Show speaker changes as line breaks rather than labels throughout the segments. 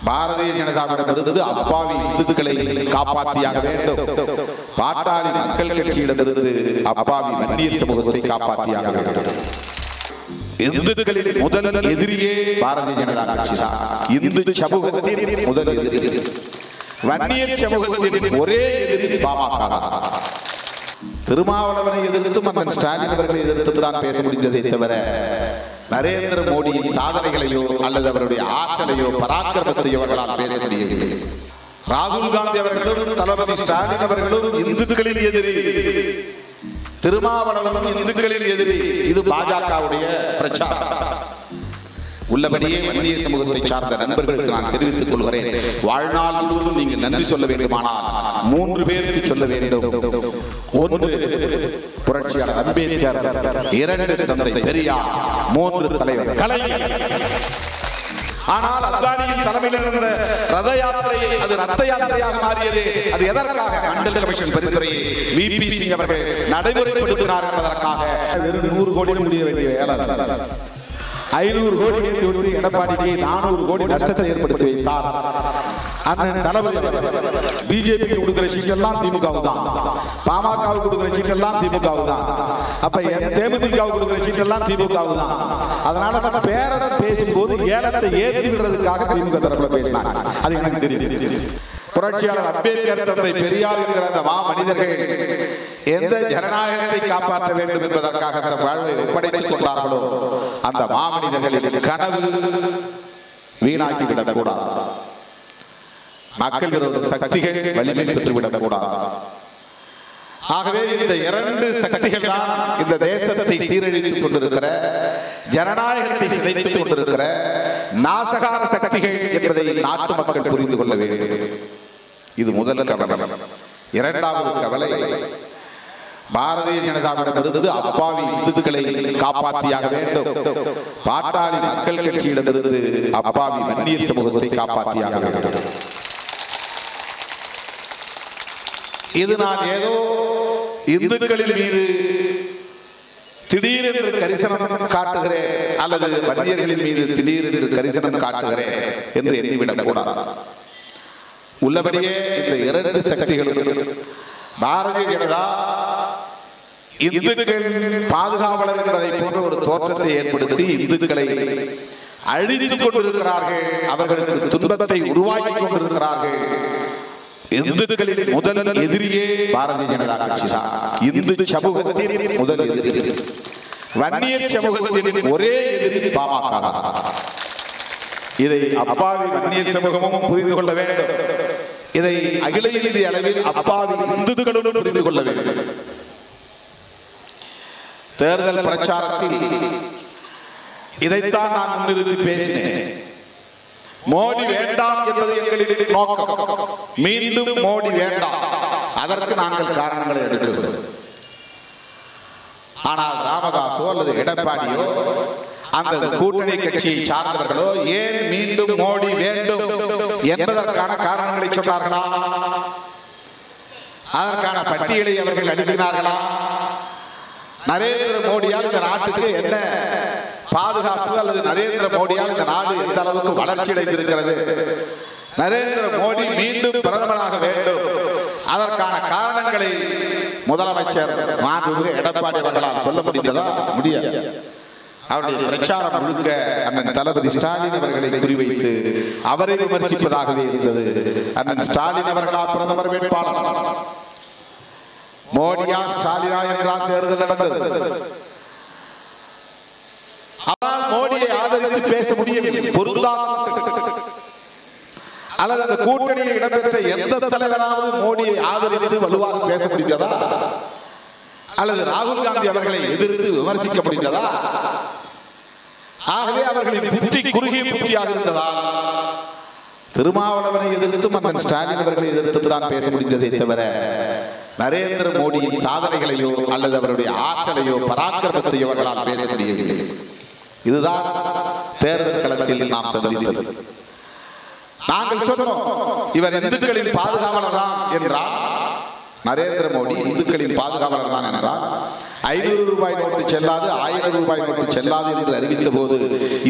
பாரதிய ஜனதாவிடமிருந்து அப்பாவி இந்துக்களை காப்பாற்றியாக வேண்டும். பாட்டாளி மக்கள் கட்சியிடமிருந்து அப்பாவி வன்னியர் சமூகத்தை காப்பாற்றியாக வேண்டும். இந்துக்களின் முதல் எதிரியே பாரதிய ஜனதா கட்சி தான். இந்து சமூகத்தின் முதல் எதிரி வன்னியர் சமூகத்தின் ஒரே எதிரி பாமக. திருமாவளவனை எதிர்த்து மன்னன் ஸ்டாலின் அவர்களை எதிர்த்து தான் பேச முடிந்ததை தவிர நரேந்திர மோடியின் சாதனைகளையோ அல்லது அவருடைய ஆற்றலையோ பராக்கிரமத்தையோ அவர்களால் பேச முடியவில்லை. ராகுல் காந்தி அவர்களும் தளபதி ஸ்டாலின் அவர்களும் இந்துக்களின் எதிரி, திருமாவளவனும் இந்துக்களின் எதிரி. இது பாஜகவுடைய பிரச்சாரம். உள்ளபடியே வன்னிய சமூகத்தை சார்ந்த நண்பர்களுக்கு நான் தெரிவித்துக் கொள்கிறேன், வாழ்நாள் முழுவதும் நீங்கள் நன்றி சொல்ல வேண்டுமானால் 3 பேருக்கு சொல்ல வேண்டும். 1 புரட்சியாளர் அம்பேத்கர், 2 தந்தை பெரியார், 3 தலைவர் கலைஞர். ஆனால் அத்வானியின் தலைமையில் இருந்த ரத யாத்திரை அது ரத்த யாத்திரையாக மாறியது. அது எதற்காக? மண்டல் கமிஷன் பரிந்துரையை விபி சிங் அவர்கள் நடைமுறைப்படுத்தினார் என்பதற்காக. 100 கோடி முடிய வேண்டிய வேலை 500 கோடி ஏற்றி எடப்பாடிக்கு 400 கோடி நஷ்டத்தை ஏற்படுத்தி வைத்தார். அந்த தலைவர் பிஜேபி கொடுக்கிற சீட் எல்லாம் திமுகவு தான், பாமக கொடுக்கிற சீட் எல்லாம் திமுகவு தான், அப்ப தேமுதிக கொடுக்கிற சீட் எல்லாம் திமுகவு தான். அதனால பேரத்தை பேசும்போது ஏலத்தை ஏற்றி விடுறதுக்காக திமுக தரப்புல பேசினாங்க. அது எனக்கு தெரியும். புரட்சியாளர் அம்பேத்கர், தந்தை பெரியார் என்கிற அந்த மனிதர்கள் எந்த ஜனநாயகத்தை காப்பாற்ற வேண்டும் என்பதற்காக அந்த வாழ்வை ஒப்படைத்துக் கொண்டார்களோ அந்த மாமனிதர்களின் கனவு வீணாக்கிவிடக் கூடாது. மக்கள் விரோத சக்திகள் வலிமை பெற்றுவிடக் கூடாது. ஆகவே இந்த 2 சக்திகள் தான் இந்த தேசத்தை சீரழித்துக் கொண்டிருக்கிற, ஜனநாயகத்தை சிதைத்துக் கொண்டிருக்கிற நாசகார சக்திகள் என்பதை நாட்டு மக்கள் புரிந்து கொள்ள வேண்டும். இது முதல் கவலை. 2வது கவலை, பாரதிய ஜனதாவிடமிருந்து அப்பாவி இந்துக்களை காப்பாற்றியாக வேண்டும். பாட்டாளி மக்கள் கட்சியிடமிருந்து அப்பாவி வன்னியர் சமூகத்தை காப்பாற்றியாக வேண்டும். இது நான் ஏதோ இந்துக்களின் மீது திடீரென்று கரிசனம் காட்டுகிறேன் அல்லது வன்னியர்களின் மீது திடீரென்று கரிசனம் காட்டுகிறேன் என்று எண்ணிவிடக் கூடாது. உள்ளபடியே இந்த 2 சக்திகளும் பாரதிய ஜனதா இந்துக்கள் பாதுகாவலர் என்பதை போன்ற ஒரு தோற்றத்தை ஏற்படுத்தி இந்துக்களை அழித்துக் கொண்டிருக்கிறார்கள். அவர்களுக்கு துன்பத்தை உருவாக்கி கொண்டிருக்கிறார்கள். இந்துக்களின் முதல் எதிரியே பாரதிய ஜனதா கட்சி தான். இந்து சமூகத்தின் முதல் எதிரி வன்னியர் சமூகத்தின் ஒரே எதிரி பாமக. இதை அப்பாவி வன்னியர் சமூகமும் புரிந்து கொள்ள வேண்டும். இதை அகில இந்திய அளவில் அப்பாவி இந்துக்களும் புரிந்து கொள்ள வேண்டும். தேர்தல் பிரச்சாரத்தில் இதைத்தான் நான் முன்னிறுத்தி பேசினேன். மோடி வேண்டாம் என்பது எங்களின் நோக்கம். மீண்டும் மோடி வேண்டாம், அதற்கு நாங்கள் காரணங்களை எடுக்கிறோம். ஆனால் ராமதாசோ அல்லது எடப்பாடியோ அந்த கூட்டணி கட்சியை சார்ந்தவர்களோ ஏன் மீண்டும் மோடி வேண்டும் என்பதற்கான காரணங்களை சொன்னார்களா? அதற்கான பட்டியலை அவர்கள் அளிக்கிறார்களா? நரேந்திர மோடியால் இந்த நாட்டுக்கு என்ன பாதுகாப்பு அல்லது நரேந்திர மோடியால் இந்த நாடு எந்த அளவுக்கு வளர்ச்சி அடைந்திருக்கிறது, நரேந்திர மோடி மீண்டும் பிரதமராக வேண்டும், அதற்கான காரணங்களை முதலமைச்சர் மாண்புமிகு எடப்பாடி அவர்களால் சொல்ல முடிந்ததா? முடியாது. அவருடைய பிரச்சாரம் முழுக்க அண்ணன் தளபதி ஸ்டாலின் அவர்களை குறிவைத்து அவரை விமர்சிப்பதாகவே இருந்தது. அண்ணன் ஸ்டாலின் அவர்களா பிரதமர் வேட்பாளர், மோடியா ஸ்டாலினா என்றால் தேர்தல் நடந்தது. ஆனால் மோடியை ஆதரித்து பேச முடியவில்லை. அல்லது அந்த கூட்டணியில் இடம்பெற்ற எந்த தலைவராவது மோடியை ஆதரித்து வலுவாக பேச முடிந்ததா? அல்லது ராகுல் காந்தி அவர்களை எதிர்த்து விமர்சிக்க முடிந்ததா? ஆகவே அவர்களின் புத்தி குறுகிய புத்தியாக இருந்ததால் திருமாவளவனை எதிர்த்து மன்னன் ஸ்டாலின் அவர்களை எதிர்த்து தான் பேச முடிந்ததை தவிர நரேந்திர மோடியின் சாதனைகளையோ அல்லது அவருடைய ஆற்றலையோ பராக்கிரமத்தையோ அவர்களால் பேச முடியவில்லை. இதுதான் தேர்தல் களத்தில் நாம் சந்தித்தது. நாங்கள் சொன்னோம், இவர் இந்துக்களின் பாதுகாவலர் தான் என்றால் நரேந்திர மோடி இந்துக்களின் பாதுகாவலர் தான் என்றால் 500 ரூபாய் நோட்டு செல்லாது, 1000 ரூபாய் நோட்டு செல்லாது என்று அறிவித்த போது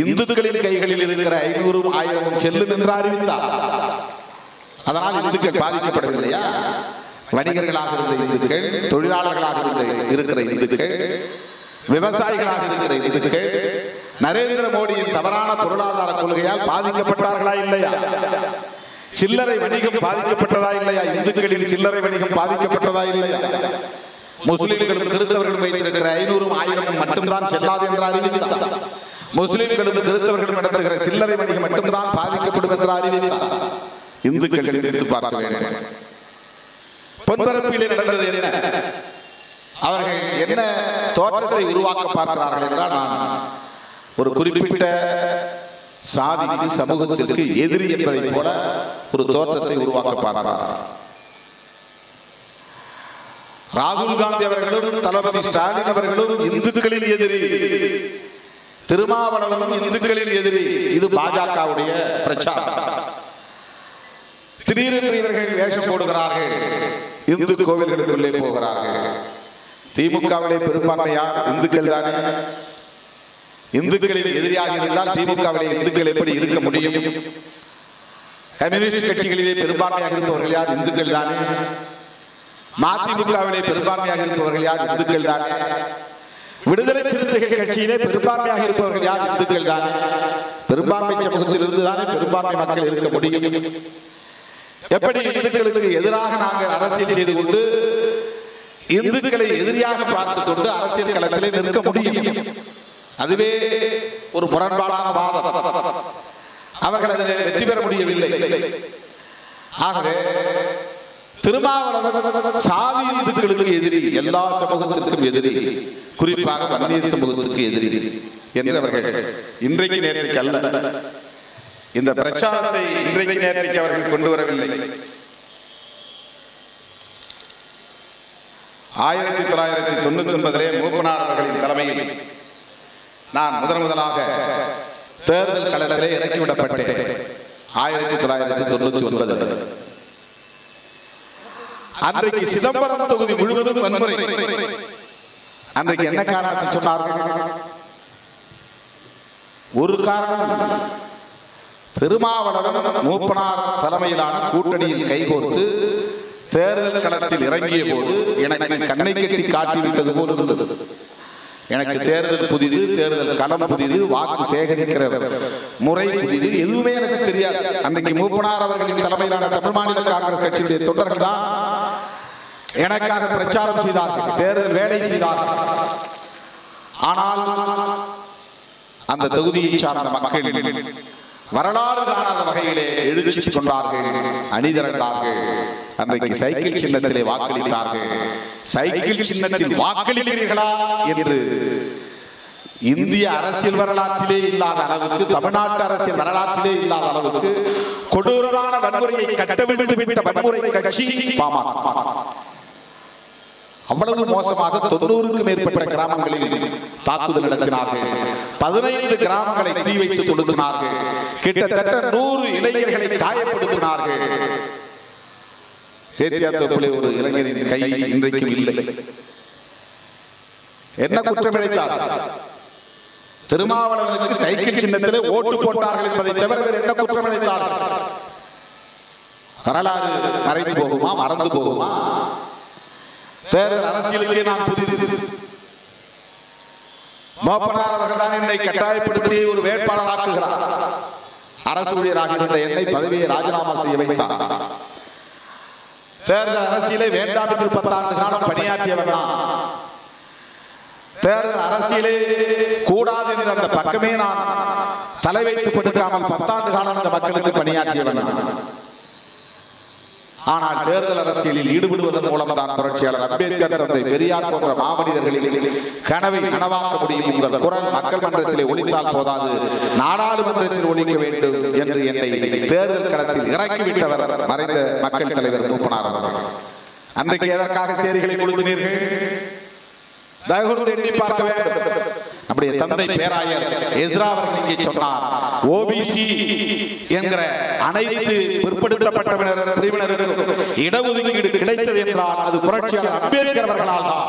இந்துக்களின் கைகளில் இருக்கிற 500 1000 செல்லும் என்று அறிவித்தார். அதனால் இந்துக்கள் பாதிக்கப்படவில்லையா? வணிகர்களாக இருந்த இந்துக்கள், தொழிலாளர்களாக இருக்கிற இந்துக்கள், விவசாயிகளாக இருக்கிற இந்துக்கள் நரேந்திர மோடியின் தவறான பொருளாதார கொள்கையால் பாதிக்கப்பட்டார்களா இல்லையா? சில்லறை வணிகம் பாதிக்கப்பட்டதா இல்லையா? இந்துக்களின் சில்லறை வணிகம் பாதிக்கப்பட்டதா இல்லையா? முஸ்லிம்களும் கிறிஸ்தவர்களும் வைத்திருக்கிற 500 1000 மட்டும்தான் செல்லாது என்று அறிவித்தார். முஸ்லிம்களும் கிறிஸ்தவர்களும் நடத்துகிற சில்லறை வணிகம் மட்டும்தான் பாதிக்கப்படும் என்று அறிவித்தார். இந்துக்கள் சிந்தித்து பார்க்க வேண்டும். பொன்பரப்பிலே நடந்தது என்ன? அவர்கள் என்ன தோற்றத்தை உருவாக்க பார்க்கிறார்கள் என்றால், நான் ஒரு குறிப்பிட்ட சாதிக்கு சமூகத்திற்கு எதிரி என்பதை போல ஒரு தோற்றத்தை உருவாக்க பார்க்கிறார். ராகுல் காந்தி அவர்களும் தளபதி ஸ்டாலின் அவர்களும் இந்துக்களின் எதிரி, திருமாவளவனும் இந்துக்களின் எதிரி. இது பாஜகவுடைய பிரச்சாரம். திடீரென்று இவர்கள் வேஷம் போடுகிறார்கள், இந்து கோவில்களுக்குள்ளே போகிறார்கள். திமுகவிலே பெரும்பான்மையார் இந்துக்கள் தானே. இந்துக்களின் எதிரியாக இருந்தால் திமுகவிலே இந்துக்கள் எப்படி இருக்க முடியும்? கம்யூனிஸ்ட் கட்சிகளிலே பெரும்பான்மையாக இருப்பவர்கள் யார்? இந்துக்கள் தானே. மதிமுகவிலே பெரும்பான்மையாக இருப்பவர்கள் யார்? இந்துக்கள் தானே. விடுதலை சிறுத்தைகள் கட்சியிலே பெரும்பான்மையாக இருப்பவர்கள் யார்? இந்துக்கள் தானே. பெரும்பான்மை சமூகத்தில் இருந்துதானே பெரும்பான்மை மக்கள் இருக்க முடியும். எப்படி இந்துக்களுக்கு எதிராக நாங்கள் அரசியல் செய்து கொண்டு இந்துக்களை எதிரியாக பார்த்துக் கொண்டு அரசியல் களத்திலே நிற்க முடியும்? அதுவே ஒரு முரண்பாடான வாதம். அவர்கள் அதில் வெற்றி பெற முடியவில்லை. ஆகவே திருமாவளவன் சாதி இந்துக்களுக்கு எதிரி, எல்லா சமூகத்திற்கும் எதிரி, குறிப்பாக வன்னியர் சமூகத்திற்கு எதிரி என்று அவர்கள் இன்றைக்கு நேற்றைக்கு அல்ல, இந்த பிரச்சாரத்தை இன்றைக்கு நேற்றைக்கு அவர்கள் கொண்டு வரவில்லை. 1999 மூப்பனார் அவர்களின் தலைமையில் நான் முதலாக தேர்தல் களத்திலே இறக்கிவிடப்பட்டேன். 1999 அன்றைக்கு சிதம்பரம் தொகுதி முழுவதும் வன்முறை. அன்றைக்கு என்ன காரணத்தை சொன்னார்கள்? ஒரு காரணம், திருமாவளவன் மூப்பனார் தலைமையிலான கூட்டணியில் கைகோர்த்து தேர்தல் களத்தில் இறங்கிய போது எனக்கு கண்ணை கட்டி காட்டிவிட்டது போல் இருந்தது. எனக்கு தேர்தல் புதிது, தேர்தல் களம் புதிது, வாக்கு சேகரிக்கிற முறை புதிது, எதுவுமே எனக்கு தெரியாது. அன்றைக்கு மூப்பனார் அவர்களின் தலைமையிலான தமிழ் மாநில காங்கிரஸ் கட்சியுடைய தொண்டர்கள் தான் எனக்காக பிரச்சாரம் செய்தார்கள், தேர்தல் வேலை செய்தார்கள். ஆனால் அந்த தொகுதியை சார்ந்த மக்கள் வரலாறு காணாத வகையிலே எழுச்சி கொண்டார்கள், அணிதிரண்டார்கள். அன்றைக்கு சைக்கிள் சின்னத்திலே வாக்களித்தார்கள். சைக்கிள் சின்னத்தில் வாக்களிக்கிறீர்களா என்று இந்திய அரசியல் வரலாற்றிலே இல்லாத அளவுக்கு, தமிழ்நாட்டு அரசியல் வரலாற்றிலே இல்லாத அளவுக்கு கொடூரமான வன்முறையை கட்டவிழ்த்து விட்ட வன்முறை கட்சி பாமக. அவ்வளவு மோசமாக 90க்கும் மேற்பட்ட கிராமங்களில் தாக்குதல் நடத்தினார்கள். 15 கிராமங்களை தீ வைத்து தொடுத்தினார்கள். கிட்டத்தட்ட 100 இளைஞர்களை காயப்படுத்தினார்கள். சேத்தியாத்தோப்பிலே ஒரு இளைஞரின் கை இன்றைக்கும் இல்லை. என்ன குற்றம் இழைத்தார்? திருமாவளவனுக்கு சைக்கிள் சின்னத்திலே ஓட்டு போட்டார்கள் என்பதை தவிர வேறு என்ன குற்றம் இழைத்தார்கள்? வரலாறு மறைந்து போகுமா, மறந்து போகுமா? தேர்தல் அரசியலுக்கே நான் புதிது. மூப்பனார் அவர்கள் தான் என்னை கட்டாயப்படுத்தி ஒரு வேட்பாளராக்குகிறார். அரசு ஊழியராக இருந்த என்னை பதவியை ராஜினாமா செய்ய வைத்தார். தேர்தல் அரசியலை வேண்டாம் என்று 10 ஆண்டு காலம் பணியாற்றியவர் தான். தேர்தல் அரசியலே கூடாது என்ற அந்த பக்கமே நான் தலை வைத்து படுக்காமல் 10 ஆண்டு காலம் அந்த மக்களுக்கு பணியாற்றியவர் தான். ஆனால் தேர்தல் அரசியலில் ஈடுபடுவதன் மூலம் தான் புரட்சியாளர் அம்பேத்கர், தந்தை பெரியார் போன்ற மாமனிதர்களின் கனவை நனவாக்க முடியும். உங்கள் குரல் மக்கள் மன்றத்திலே ஒலித்தால் போதாது, நாடாளுமன்றத்தில் ஒலிக்க வேண்டும் என்று என்னை தேர்தல் களத்தில் இறக்கிவிட்டவர் மறைந்த மக்கள் தலைவர் மூப்பனார் அவர்கள். அன்றைக்கு எதற்காக சேரிகளை கொளுத்தினீர்கள்? தயவுகூர்ந்து எண்ணி பார்க்க வேண்டும். நம்முடைய தந்தை பேராயர் எஸ்ரா அவர்கள் இங்கே சொன்னார், ஓபிசி என்கிற அனைத்து பிற்படுத்தப்பட்ட பிரிவினருக்கும் இடஒதுக்கீடு கிடைத்தது என்றால் அது புரட்சியாளர் அம்பேத்கர் அவர்களால் தான்.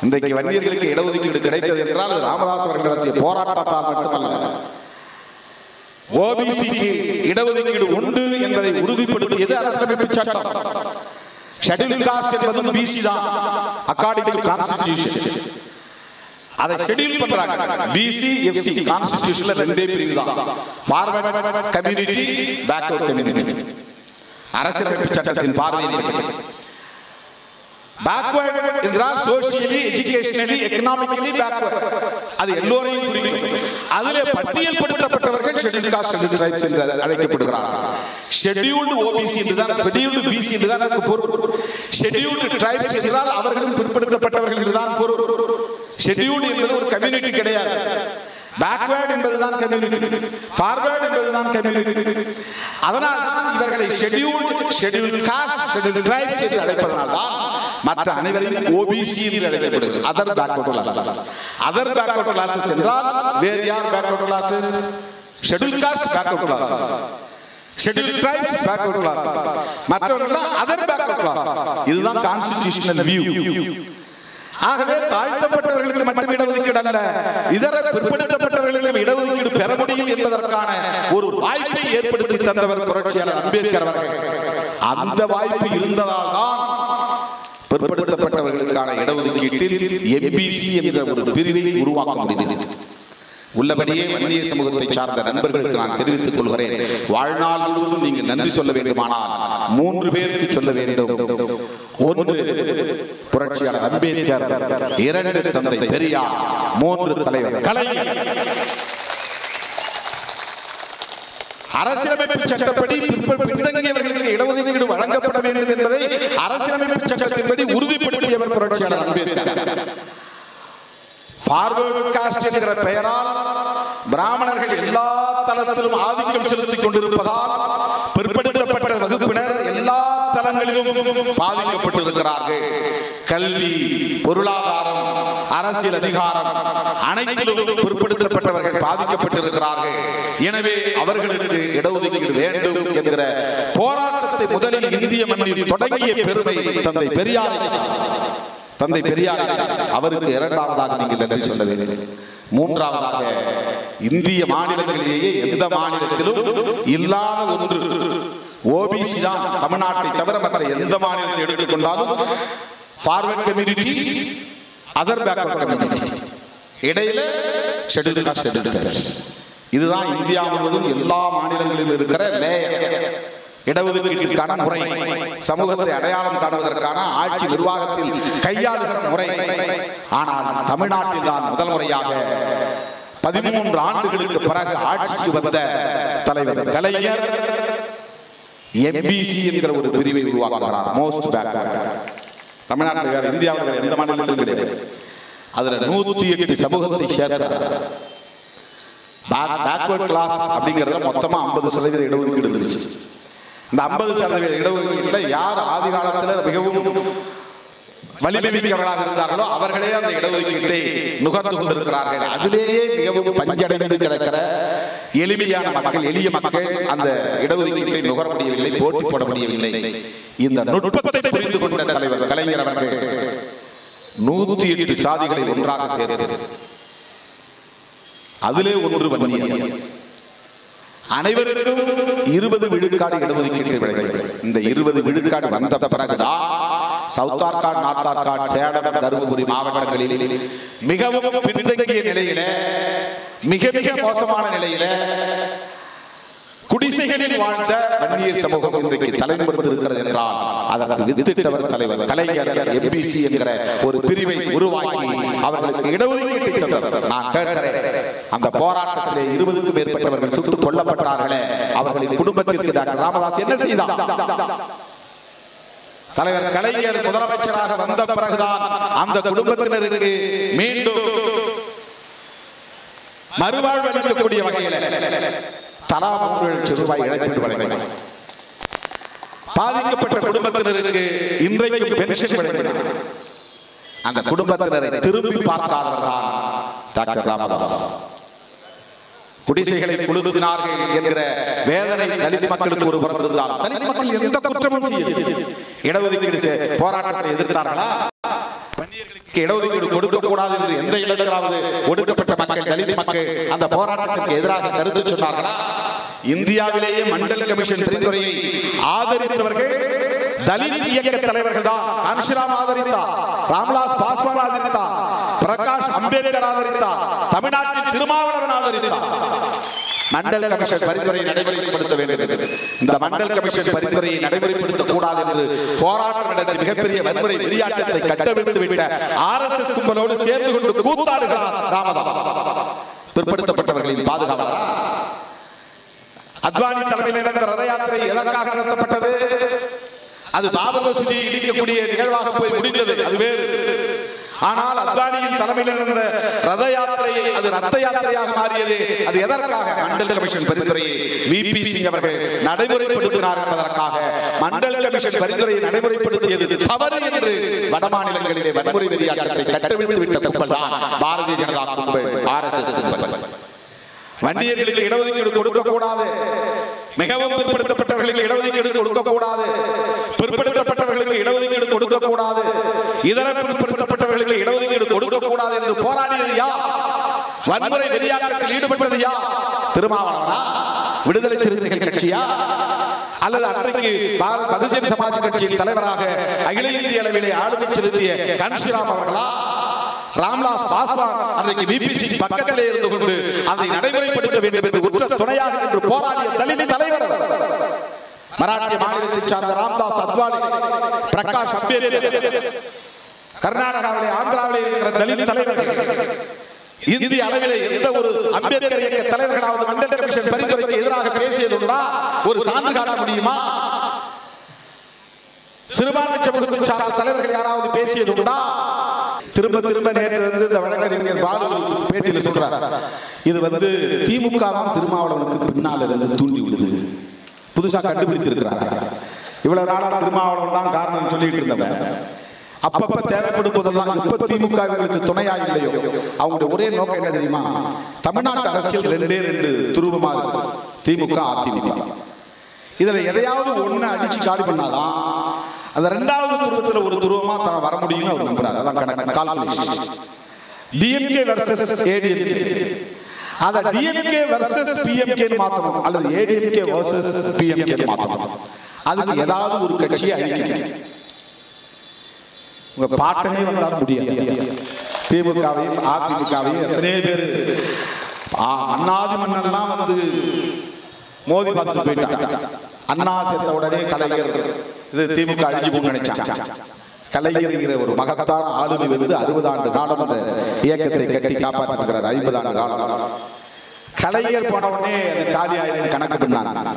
இன்றைக்கு வன்னியர்களுக்கு இடஒதுக்கீடு கிடைத்தது என்றால் அது ராமதாஸ் அவர்கள் நடத்திய போராட்டத்தால் மட்டுமல்ல. ஓபிசிக்கு இடஒதுக்கீடு உண்டு என்பதை உறுதிப்படுத்தியது அரசியலமைப்பு சட்டம். ஷெட்யூல் காஸ்ட் என்பதும் பிசி தான் அக்கார்டிங் டு கான்ஸ்டிடியூஷன். அதை ஷெட்யூல் பண்றாங்க. பிசி எஃப்சி கான்ஸ்டிடியூஷன்ல ரெண்டே பிரிவு தான், ஃபார்வர்ட் கம்யூனிட்டி, பேக்வர்ட் கம்யூனிட்டி. அரசியலமைப்பு சட்டத்தின் பார்வையில் பேக்வர்ட் என்றால் சோஷியலி, எஜுகேஷனலி, எக்கனாமிக்கலி பேக்வர்ட். அது எல்லோரையும் குறிக்கும். அதிலே பட்டியல்படுத்தப்பட்டவர்கள் ஷெட்யூல் காஸ்ட், ஷெட்யூல் ட்ரைப்ஸ் என்று அழைக்கப்படுகிறார்கள். ஷெட்யூல்டு ஓபிசி என்றுதான், ஷெட்யூல்டு பிசி என்றுதான் அதுக்கு பொருள். ஷெட்யூல்டு ட்ரைப்ஸ் என்றால் அவர்களும் பிற்படுத்தப்பட்டவர்கள் என்றுதான் பொருள். ஷெட்யூல்டு என்பது ஒரு கம்யூனிட்டி கிடையாது. பேக்வர்ட் என்பதுதான் கம்யூனிட்டி, ஃபார்வர்ட் என்பதுதான் கம்யூனிட்டி. அதனால் தான் இவர்களை ஷெட்யூல்டு காஸ்ட், ஷெட்யூல்டு ட்ரைப்ஸ் என்று அழைப்பதனால் தான் மற்ற அனைவரையும் ஓபிசி என்று அழைக்கப்படுகிறது. Other backward classes. Other backward classes என்றால் வேறு யார் backward classes? Scheduled caste backward classes, scheduled tribes backward classes, மற்றவர்கள் அதர் பேக்வர்ட் கிளாஸஸ். இதுதான் கான்ஸ்டிடியூஷனல் வியூ. ஆகவே தாழ்த்தப்பட்டவர்களுக்கு மட்டும் இடஒதுக்கீடு அல்ல, இதர பிற்படுத்தப்பட்டவர்களுக்கும் இடஒதுக்கீடு பெற முடியும் என்பதற்கான ஒரு வாய்ப்பை ஏற்படுத்தி தந்தவர் புரட்சியாளர் அம்பேத்கர் அவர்கள். அந்த வாய்ப்பு இருந்ததால் தான் பிற்படுத்தப்பட்டவர்களுக்கான இடஒதுக்கீட்டில் எம்பிசி என்ற ஒரு பிரிவை உருவாக்க முடிந்தது. உள்ளபடியே வன்னிய சமூகத்தை சார்ந்த நண்பர்களுக்கு நான் தெரிவித்துக் கொள்கிறேன், வாழ்நாள் முழுவதும் நீங்கள் நன்றி சொல்ல வேண்டுமானால் 3 பேருக்கு சொல்ல வேண்டும். 1 புரட்சியாளர் அம்பேத்கர், 2 தந்தை பெரியார், 3 தலைவர் கலைஞர். அரசியலமைப்பு சட்டப்படி பின்தங்கியவர்களுக்கு இடஒதுக்கீடு வழங்கப்பட வேண்டும் என்பதை அரசியலமைப்பு சட்டத்தின்படி உறுதிப்படுத்தியவர் புரட்சியாளர் அம்பேத்கர். ஃபார்வர்ட் காஸ்ட் என்கிற பெயரால் பிராமணர்கள் எல்லா தளத்திலும் ஆதிக்கம் செலுத்திக் கொண்டிருப்பதால் பிற்படுத்தப்பட்ட வகுப்பினர் எல்லா தளங்களிலும் பாதிக்கப்பட்டிருக்கிறார்கள். கல்வி, பொருளாதாரம், அரசியல் அதிகாரம் அனைத்திலும் பிற்படுத்தப்பட்டவர்கள் பாதிக்கப்பட்டிருக்கிறார்கள். எனவே அவர்களுக்கு இடஒதுக்கீடு வேண்டும் என்கிற போராட்டத்தை முதலில் இந்திய மண்ணில் தொடங்கிய பெருமை தந்தை பெரியார். தந்தை பெரியார் அவருக்கு 2வதாக நீங்கள் நன்றி சொல்ல வேண்டும். 3வதாக இந்திய மாநிலங்களிலேயே எந்த மாநிலத்திலும் இல்லாத ஒன்று ஓபிசி தான். தமிழ்நாட்டை தவிர மற்ற எந்த மாநிலத்தை எடுத்துக்கொண்டாலும் forward community, other backward community, இடையில ஷெட்யூல்டு காஸ்ட், ஷெட்யூல்டு ட்ரைப்ஸ். இதுதான் இந்தியா முழுவதும் எல்லா மாநிலங்களிலும் இருக்கிற லேயர். இடஒதுக்கீட்டிற்கான முறை, சமூகத்தை அடையாளம் காணுவதற்கான ஆட்சி நிர்வாகத்தில் கையாளுகிற முறை. ஆனால் தமிழ்நாட்டில் தான் முதல் முறையாக 13 ஆண்டுகளுக்கு பிறகு ஆட்சிக்கு வந்த தலைவர் கலைஞர் எம்பிசி என்கிற ஒரு பிரிவை உருவாக்குகிறார். Most backward. தமிழ்நாட்டில் வேற இந்தியாவில் எந்த மாநிலத்திலும் கிடையாது. அதுல 108 சமூகத்தை சேர்க்கிறார். பேக்வர்ட் கிளாஸ் அப்படிங்கிறதுல மொத்தமா 50% இடஒதுக்கீடு இருந்துச்சு. இந்த 50% இடஒதுக்கீட்டில் யார் ஆதி காலத்தில் மிகவும் வலிமை மிக்கவர்களாக இருந்தார்களோ அவர்களே அந்த இடஒதுக்கீட்டை நுகர்ந்து கொண்டிருக்கிறார்கள். அதிலேயே மிகவும் பஞ்சடைந்து கிடக்கிற எளிமையான மக்கள், எளிய மக்கள் அந்த இடஒதுக்கீட்டை நுகர முடியவில்லை, போட்டி போட முடியவில்லை. இந்த நுட்பத்தை புரிந்து கொண்ட தலைவர் கலைஞர் அவர்கள் 108 சாதிகளை ஒன்றாக சேர்த்தது. அதிலே ஒன்று வன்னியர். அனைவருக்கும் 20 விழுக்காடு இடஒதுக்கீட்டை வழங்கியது. இந்த 20 விழுக்காடு வந்த பிறகுதான் சவுத் ஆர்காட், நார்த் ஆர்காட், சேலம், தருமபுரி மாவட்டங்களில் மிகவும் பின்தங்கிய நிலையில, மிக மிக மோசமான நிலையில குடிசைகளில் வாழ்ந்த வன்னியர் சமூகம் இன்றைக்கு தலைநிமிர்ந்து இருக்கிறது என்றால் அதற்கு வித்திட்டவர் தலைவர் கலைஞர் எம்பிசி என்கிற ஒரு பிரிவை உருவாக்கி அவர்களுக்கு இடஒதுக்கீட்டை தந்தவர். நான் கேட்கிறேன், அந்த போராட்டத்திலே 20க்கும் மேற்பட்டவர்கள் சுட்டுக் கொல்லப்பட்டார்களே, அவர்களின் குடும்பத்திற்கு டாக்டர் ராமதாஸ் என்ன செய்தார்? தலைவர் கலைஞர் முதலமைச்சராக வந்த பிறகுதான் அந்த குடும்பத்தினருக்கு மீண்டும் மறுவாழ்வு அளிக்கக்கூடிய வகையில் தலா 3 லட்சம் ரூபாய் இழப்பீடு வழங்கினார். பாதிக்கப்பட்ட குடும்பத்தினருக்கு இன்றைக்கு பென்ஷன் வழங்கினார். அந்த குடும்பத்தினரை திரும்பி பார்க்காதவர்தான் டாக்டர் ராமதாஸ். குடிசைகளை கொளுத்தினார்கள் என்கிற வேதனை தலித் மக்களுக்கு ஒரு புறம் இருந்தால், தலித் மக்கள் எந்த குற்றமும் செய்யவில்லை. இடஒதுக்கீடு போராட்டத்தை எதிர்த்தார்களா? வன்னியர்களுக்கு இடஒதுக்கீடு கொடுக்க கூடாது என்று எந்த இடத்திலாவது ஒடுக்கப்பட்ட மக்கள், தலித் மக்கள் அந்த போராட்டத்திற்கு எதிராக கருத்து சொன்னார்களா? இந்தியாவிலேயே மண்டல் கமிஷன் பரிந்துரையை ஆதரித்தவர்கள் தலித் இயக்க தலைவர்கள் தான். கான்ஷிராம் ஆதரித்தார், ராம்விலாஸ் பாஸ்வான் ஆதரித்தார், பிரகாஷ் அம்பேத்கர் ஆதரித்தார், தமிழ்நாட்டில் திருமாவளவன் ஆதரித்தார். மண்டல் கமிஷன் பரிந்துரையை நடைமுறைப்படுத்த வேண்டும். இந்த மண்டல் கமிஷன் பரிந்துரையை நடைமுறைப்படுத்தக் கூடாது என்று போராட்டம் நடத்தி மிகப்பெரிய வன்முறை வெறியாட்டத்தை கட்டவிழ்த்து விட்ட RSS கும்பலோடு சேர்ந்து கொண்டு கூத்தாடுகிறார் ராமதாஸ். பிற்படுத்தப்பட்டவர்களின் பாதுகாவலரா? அத்வானி தலைமையில் நடந்த ரத யாத்திரை எதற்காக நடத்தப்பட்டது? அது பாபர் மசூதியை இடிக்கக்கூடிய நிகழ்வாக போய் முடிந்தது, அது வேறு. ஆனால் அத்வானியின் தலைமையில் நடந்த ரத யாத்திரையை அது ரத்த யாத்திரையாக மாறியது. அது எதற்காக? மண்டல் கமிஷன் பரிந்துரையை VP சிங் அவர்கள் நடைமுறைப்படுத்தினார் என்பதற்காக. மண்டல் கமிஷன் பரிந்துரையை நடைமுறைப்படுத்தியது தவறு என்று வடமாநிலங்களிலே வன்முறை வெறியாட்டத்தை கட்டவிழ்த்து விட்ட கும்பல் தான் பாரதிய ஜனதா கும்பல், RSS கும்பல். வன்னியர்களுக்கு இடஒதுக்கீடு கொடுக்க கூடாது, மிகவும் பிற்படுத்தப்பட்டவர்களுக்கு இடஒதுக்கீடு கொடுக்க கூடாது, பிற்படுத்தப்பட்டவர்களுக்கு இடஒதுக்கீடு கொடுக்க கூடாது, இதர பிற்படுத்தப்பட்டவர்களுக்கு இடஒதுக்கீடு கொடுக்க கூடாது என்று போராடியது யார்? வன்முறை வெறியாட்டத்தில் ஈடுபட்டது யார்? திருமாவளவனா? விடுதலை சிறுத்தைகள் கட்சியா? அல்லது அன்றைக்கு பகுஜன் சமாஜ் கட்சியின் தலைவராக அகில இந்திய அளவிலே ஆளுமை செலுத்திய கான்ஷிராம் அவர்களா? ராம்விலாஸ் பாஸ்வான் அன்றைக்கு VP சிங் பக்கத்திலே இருந்து கொண்டு அதை நடைமுறைப்படுத்த வேண்டும் என்று உற்ற துணையாக என்று போராடிய தலித் தலைவர். மராட்டிய மாநிலத்தை சார்ந்த ராம்தாஸ் அத்வானி, பிரகாஷ் அம்பேத்கர், கர்நாடகாவிலே ஆந்திராவிலே இருக்கிற தலித் தலைவர்கள், இந்திய அளவிலே எந்த ஒரு அம்பேத்கர் இயக்க தலைவர்களாவது மண்டல் கமிஷன் பரிந்துரைக்கு எதிராக பேசியதுண்டா? ஒரு சான்று காட்ட முடியுமா? சிறுபான்மை சமூகத்தை சார்ந்த தலைவர்கள் யாராவது பேசியதுண்டா? திரும்ப திரும்ப நேற்று இந்த வழக்கறிஞர் பாலு பேட்டியில் சொல்றார், இது திமுக தான் திருமாவளவனுக்கு பின்னால் இருந்து தூண்டி விடுது, புதுசா கண்டுபிடித்திருக்கிறார். இவ்வளவு நாளா திருமாவளவன் தான் காரணம் சொல்லிட்டு இருந்தவன். அப்பப்ப தேவைப்படும் போதெல்லாம் இப்ப திமுக துணையா இல்லையோ, அவங்களுடைய ஒரே நோக்கம் என்ன தெரியுமா? தமிழ்நாட்டு அரசியல் ரெண்டு துருவமா இருக்கு, திமுக அதிமுக. இதுல எதையாவது ஒண்ணு அடிச்சு காலி பண்ணாதான் அந்த இரண்டாவது துருவத்தில் ஒரு துருவமா தான் வர முடியும்னு அவர் நம்புறாரு. அதான் கணக்கு, கால்குலேஷன். DMK வெர்சஸ் ADMK, அத DMK வெர்சஸ் PMK மாத்தணும், அல்லது ADMK வெர்சஸ் PMK மாத்தணும். அதுக்கு ஏதாவது ஒரு கட்சியை அழிக்கணும். உங்க பாட்டனே வந்தாலும் முடியாது. திமுகவையும் அதிமுகவையும் எத்தனை பேர் அண்ணாதி மன்னன்லாம் மோதி பார்த்து போயிட்டாங்க. அண்ணா சேர்ந்த உடனே கலைஞர் இது திமுக அழிஞ்சு போன்னு நினைச்சாங்க. கலைஞர் ஒரு மகத்தான ஆளுமை 60 ஆண்டு காலம் அந்த இயக்கத்தை கட்டி காப்பாற்றுகிறார். 50 ஆண்டு காலம் கலைஞர் போன உடனே அது காலி ஆயிரம் கணக்கு பண்ணாங்க.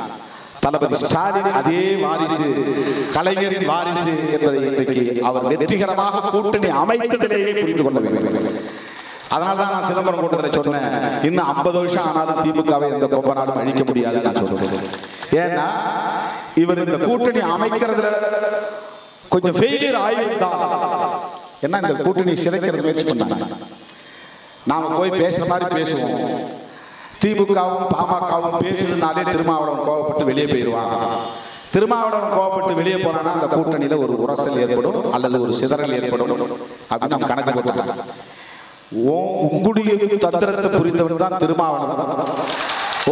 தளபதி ஸ்டாலின் அதே வாரிசு, கலைஞரின் வாரிசு என்பதை இன்றைக்கு அவர் வெற்றிகரமாக கூட்டணி அமைத்ததிலேயே புரிந்து கொள்ள வேண்டும். அதனால்தான் நான் சிதம்பரம் கூட்டத்தில் சொன்னேன், இன்னும் 50 வருஷம் ஆனாலும் திமுகவை எந்த கொம்பனாலும் அழிக்க முடியாது நான் சொல்றேன். ஏன்னா இவர் இந்த கூட்டணி அமைக்கிறதுல கொஞ்சம் ஃபெயிலியர் ஆயிருந்தால், என்ன இந்த கூட்டணி சிதைக்கிறது முயற்சி பண்ணாங்க. நாம போய் பேசுற மாதிரி பேசுவோம். திமுகவும் பாமகவும் பேசுறதுனாலே திருமாவளவன் கோவப்பட்டு வெளியே போயிடுவான். திருமாவளவன் கோவப்பட்டு வெளியே போறானா அந்த கூட்டணியில ஒரு உரசல் ஏற்படும் அல்லது ஒரு சிதறல் ஏற்படும் அப்படின்னு நம்ம கணக்கு போட்டாங்க. உங்களுடைய தந்திரத்தை புரிந்தவர் தான் திருமாவளவன்,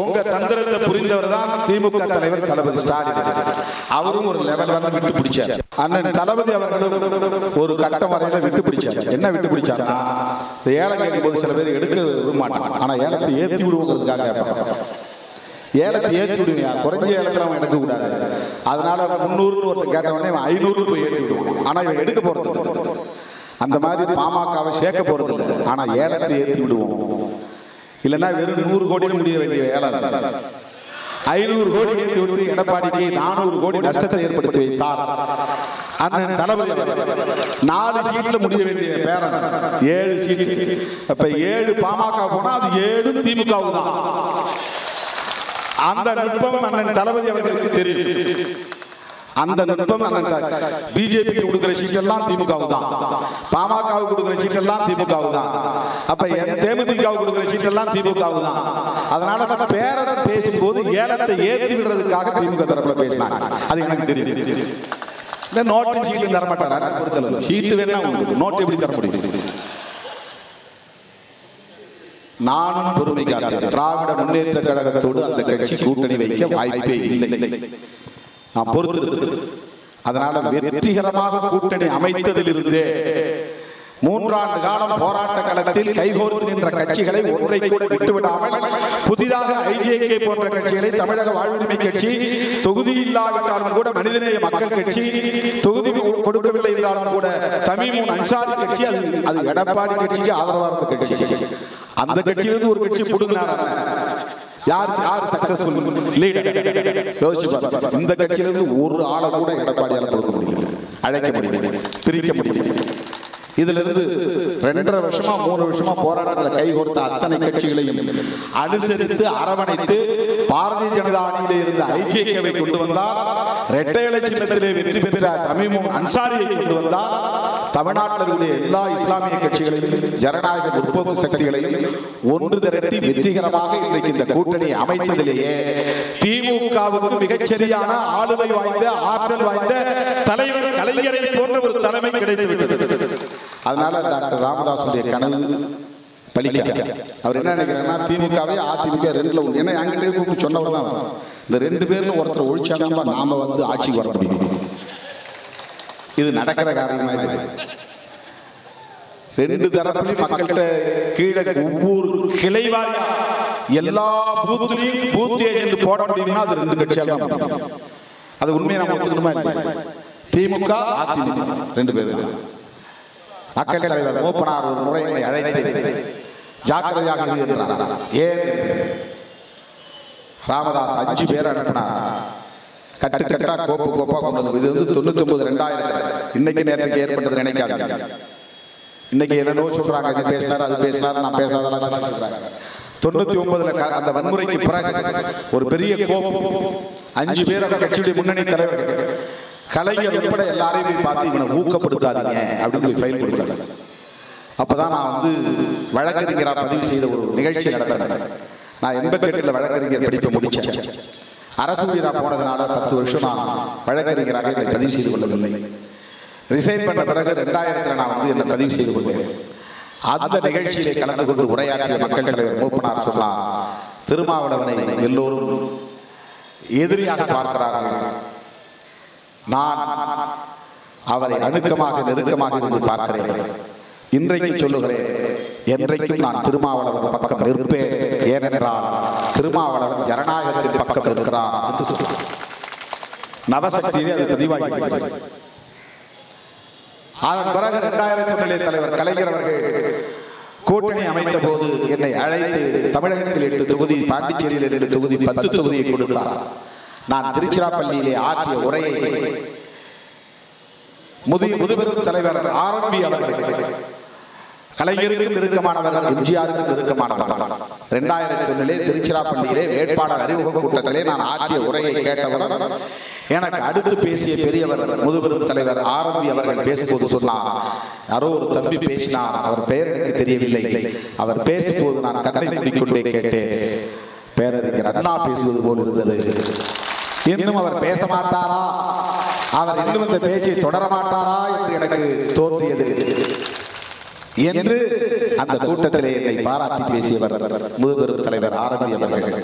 உங்க தந்திரத்தை புரிந்தவர் தான் திமுக தலைவர் தளபதி ஸ்டாலின். அவரும் ஒரு லெவல் வரல விட்டு பிடிச்சார். அண்ணன் தளபதி அவர்களும் ஒரு கட்டம் வரையில விட்டு பிடிச்சார். என்ன விட்டு பிடிச்சாருன்னா, இந்த ஏழை கேட்கும் போது சில பேர் எடுக்க விட மாட்டாங்க, ஆனா ஏலத்தை ஏற்றி விடுவோங்கிறதுக்காக ஏலத்தை ஏற்றி விடுவீங்க. குறைஞ்ச ஏலத்தில் அவன் எடுக்க கூடாது. அதனால 300 ஒருத்தர் கேட்டவனே 500 போய் ஏற்றி விடுவான். ஆனா இவன் எடுக்க போறது அந்த மாதிரி பாமகவை சேர்க்க போறது இல்லை. ஆனா ஏலத்தை ஏற்றி விடுவோம். இல்லைன்னா வெறும் 100 கோடியில் முடிய வேண்டிய ஏலம் 500 கோடி ஏற்றி விட்டு எடப்பாடிக்கு 400 கோடி நஷ்டத்தை ஏற்படுத்தி வைத்தார் அண்ணன் தளபதி. 4 சீட்ல முடிய வேண்டிய பேரன் 7 சீட். அப்ப 7 பாமக போனா அது 7 திமுகவுக்கு தான். அந்த நுட்பம் அண்ணன் தளபதி அவர்களுக்கு தெரியும். அந்த நுட்பம் பிஜேபி கொடுக்கிற சீட் எல்லாம் திமுகவுக்கு தான், பாமகவுக்கு கொடுக்கிற சீட் எல்லாம் திமுகவுக்கு தான், அப்ப தேமுதிக கொடுக்கிற சீட் எல்லாம் திமுகவுக்கு தான். அதனால பேரத்தை பேசும்போது ஏலத்தை ஏற்றி விடுறதுக்காக திமுக தரப்புல பேசினாங்க. அது எனக்கு தெரியும். இந்த நோட்டு சீட்டு தர மாட்டாரா? பொறுத்தளவு சீட்டு வேணா நோட்டு எப்படி தர முடியும்? நானும் பொறுமை காத்தேன். திராவிட முன்னேற்ற கழகத்தோடு அந்த கட்சி கூட்டணி வைக்க வாய்ப்பே இல்லை. நான் பொறுத்து அதனால வெற்றிகரமாக கூட்டணி அமைத்ததிலிருந்தே 3 ஆண்டு காலம் போராட்ட களத்தில் கைகோர்த்து நின்ற கட்சிகளை ஒன்றை கூட விட்டுவிடாமல் புதிதாக ஐஜேகே போன்ற கட்சிகளை, தமிழக வாழ்வுரிமை கட்சி, தொகுதி இல்லாவிட்டாலும் கூட மனிதநேய மக்கள் கட்சி, தொகுதி கொடுக்கவில்லை என்றாலும் கூட தமிமுன் அன்சாரி கட்சி, அது எடப்பாடி கட்சிக்கு ஆதரவாக இருந்த கட்சி. அந்த கட்சியிலிருந்து ஒரு கட்சி புடுங்கினார். யார் சக்சஸ்ஃபுல் லீடர் யோசிச்சு பாருங்க. இந்த கட்சியிலிருந்து ஒரு ஆளை கூட எடப்பாடியால கொடுக்க முடியல, அழைக்க முடியல, பிரிக்க முடியல. இதுல இருந்து 2.5 வருஷமா 3 வருஷமா போராட்டத்தில் கை கொடுத்த அத்தனை கட்சிகளையும் அனுசரித்து அரவணைத்து பாரதிய ஜனதா அணியிலே இருந்த ஐஜேகேவை கொண்டு வந்தார். இரட்டை இலை சின்னத்திலே வெற்றி பெற்ற தமிமுன் அன்சாரியை கொண்டு வந்தார். தமிழ்நாட்டில் உள்ள எல்லா இஸ்லாமிய கட்சிகளையும் ஜனநாயக முற்போக்கு சக்திகளையும் ஒன்று திரட்டி வெற்றிகரமாக இன்றைக்கு இந்த கூட்டணியை அமைத்ததிலேயே திமுகவுக்கு மிகச்சரியான ஆளுமை வாய்ந்த, ஆற்றல் வாய்ந்த தலைவர் கலைஞரை போன்ற ஒரு தலைமை கிடைத்துவிட்டது. அதனால டாக்டர் ராமதாசுடைய கனவு பலிக்க. அவர் என்ன நினைக்கிறாருன்னா, திமுகவே அதிமுக 2ல ஒன்று. ஏன்னா என்கிட்ட கூப்பிட்டு சொன்னவர் தான், இந்த 2 பேர்ல ஒருத்தர் ஒழிச்சாங்க நாம வந்து ஆட்சிக்கு வர முடியும். இது நடக்கிற காரியமா இல்லை. 2 தரப்புலையும் மக்கள்கிட்ட கீழே ஒவ்வொரு கிளைவாரியா எல்லா பூத்துலையும் பூத் ஏஜென்ட் போட முடியும்னா அது 2 கட்சியாக தான் முடியும். அது உண்மையை நம்ம ஒத்துக்கணுமா இல்லை? திமுக அதிமுக 2 பேர் தான். மக்கள் தலைவர் மூப்பனார் ஒரு முறை என்னை அழைத்து ஜாக்கிரதையாக இருக்கிறார். ஏன் ராமதாஸ் 5 பேர் அனுப்பினார். கட்டு கட்டா கோப்பு கோப்பா கொண்டு வந்து. இது வந்து 99 2000 இன்னைக்கு நேரத்துக்கு ஏற்பட்டது நினைக்காது. இன்னைக்கு என்னென்னோ சொல்றாங்க, இது பேசினார் அது பேசினார், நான் பேசாதெல்லாம் 99 அந்த வன்முறைக்கு பிறகு ஒரு பெரிய கோபம். 5 பேர் அந்த கட்சியுடைய முன்னணி தலைவர்கள் கலைஞர் உட்பட எல்லாரையும் போய் பார்த்து இவனை ஊக்கப்படுத்தாதீங்க அப்படின்னு போய் ஃபைல் கொடுத்தாங்க. அப்பதான் நான் வந்து வழக்கறிஞராக பதிவு செய்த ஒரு நிகழ்ச்சி நடத்தினேன். நான் 88 வழக்கறிஞர் படிப்பை முடிச்சேன். அரசு ஊழியராக போனதுனால 10 வருஷம் நான் வழக்கறிஞராக என்னை பதிவு செய்து கொள்ளவில்லை. ரிசைன் பண்ண பிறகு 2000 நான் வந்து என்னை பதிவு செய்து கொண்டேன். அந்த நிகழ்ச்சியிலே கலந்து கொண்டு உரையாற்றிய மக்கள் தலைவர் மூப்பனார் சொன்னார், திருமாவளவனை எல்லோரும் எதிரியாக பார்க்கிறார்கள். நான் அவரை அணுக்கமாக நெருக்கமாக இருந்து பார்க்கிறேன். இன்றைக்கு சொல்லுகிறேன், என்றைக்கும் நான் திருமாவளவன் பக்கம் நிற்பேன். ஏனென்றால் திருமாவளவன் ஜனநாயகத்தின் பக்கம் இருக்கிறார். நவசக்தியிலே அது பதிவாகி அதன் பிறகு 2001 தலைவர் கலைஞர் அவர்கள் கூட்டணி அமைத்த போது என்னை அழைத்து தமிழகத்தில் 8 தொகுதி, பாண்டிச்சேரியில் 2 தொகுதி, 10 தொகுதியை கொடுத்தார். நான் திருச்சிராப்பள்ளியிலே ஆற்றிய உரையை முதுபெரும் தலைவர் ஆரம்பி அவர்கள், கலைஞருக்கு நெருக்கமானவர், எம்ஜிஆருக்கு நெருக்கமானவர், 2001 திருச்சிராப்பள்ளியிலே வேட்பாளர் அறிமுக கூட்டத்திலே நான் ஆற்றிய உரையை கேட்டவர். எனக்கு அடுத்து பேசிய பெரியவர் முதுபெரும் தலைவர் ஆரம்பி அவர்கள் பேசும்போது சொன்னார், யாரோ ஒரு தம்பி பேசினார், அவர் பெயர் எனக்கு தெரியவில்லை. அவர் பேசும்போது நான் கண்ணை மூடிக்கொண்டே கேட்டேன், பேரறிஞர் அண்ணா பேசுவது போல் இருந்தது. இன்னும் அவர் பேச மாட்டாரா, அவர் இன்னும் இந்த பேச்சை தொடர மாட்டாரா என்று எனக்கு தோன்றியது என்று அந்த கூட்டத்திலே என்னை பாராட்டி பேசியவர் முதுபெரும் தலைவர் ஆரம்பி அவர்கள்.